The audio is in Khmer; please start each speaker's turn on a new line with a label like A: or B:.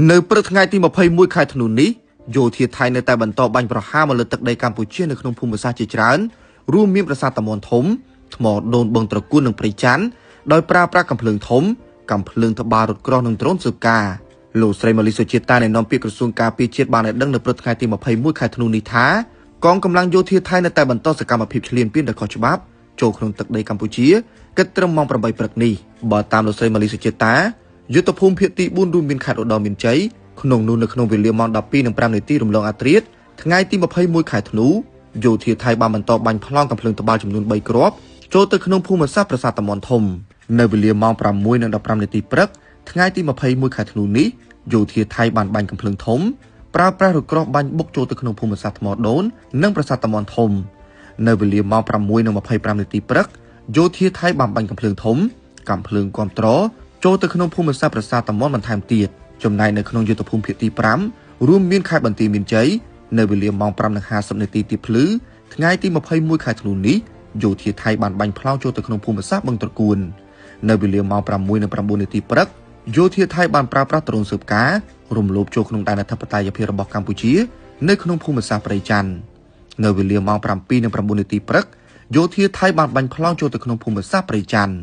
A: នៅព្រឹកថ្ងៃទី21ខែធ្នូនេះយោធាថៃនៅតែបន្តបាញ់ប្រហារមកលើទឹកដីកម្ពុជានៅក្នុងភូមិសាស្ត្រជាច្រើនរួមមានប្រាសាទតាមាន់ធំថ្មដូនបឹងត្រកួននិងព្រៃច័ន្ទដោយប្រើប្រាស់កាំភ្លើងធំកាំភ្លើងត្បាល់រថក្រោះនិងដ្រូនស៊ើបការលោកស្រីម៉ាលីសុជាតានៃនាំពាក្យក្រសួងការពារជាតិបានឲ្យដឹងនៅព្រឹកថ្ងៃទី21ខែធ្នូនេះថាកងកម្លាំងយោធាថៃនៅតែបន្តសកម្មភាពឈ្លានពានដោយខុសច្បាប់ចូលក្នុងទឹកដីកម្ពុជាគិតត្រឹមម៉ោង8ព្រឹកនេះបើតាមលោកស្រីម៉ាលីសុជាតាយុទ្ធភូមិភាគទី4រួមមានខេត្តឧត្តរមានជ័យក្នុងនោះនៅក្នុងវេលាម៉ោង 12:05 នាទីរំលងអាធ្រាត្រថ្ងៃទី21ខែធ្នូយោធាថៃបានបន្តបាញ់ប្លង់កាំភ្លើងត្បាល់ចំនួន3គ្រាប់ចូលទៅក្នុងភូមិសាស្ត្រប្រាសាទតាមាន់ធំនៅវេលាម៉ោង 6:15 នាទីព្រឹកថ្ងៃទី21ខែធ្នូនេះយោធាថៃបានបាញ់កាំភ្លើងធំប្រើប្រាស់រថក្រោះបាញ់បុកចូលទៅក្នុងភូមិសាស្ត្រថ្មដូននិងប្រាសាទតាមាន់ធំនៅវេលាម៉ោង 6:25 នាទីព្រឹកយោធាថៃបានបាញ់កាំភ្លើងធំកាំភ្លើងគាំទ្រចូលទៅក្នុងភូមិសាស្ត្រប្រាសាទតាមាន់បន្ថែមទៀតចំណែកនៅក្នុងយុទ្ធភូមិភាគទី5រួមមានខេត្តបន្ទាយមានជ័យនៅវេលាម៉ោង 5:50 នាទីទីភ្លឺថ្ងៃទី21ខែធ្នូនេះយោធាថៃបានបាញ់ប្លង់ចូលទៅក្នុងភូមិសាស្ត្របឹងត្រកួននៅវេលាម៉ោង 6:09 នាទីព្រឹកយោធាថៃបានប្រើប្រាស់ដ្រូនស៊ើបការរំលោភចូលក្នុងដែនអធិបតេយ្យភាពរបស់កម្ពុជានៅក្នុងភូមិសាស្ត្រព្រៃច័ន្ទនៅវេលាម៉ោង 7:09 នាទីព្រឹកយោធាថៃបានបាញ់ប្លង់ចូលទៅក្នុងភូមិសាស្ត្រព្រៃច័ន្ទ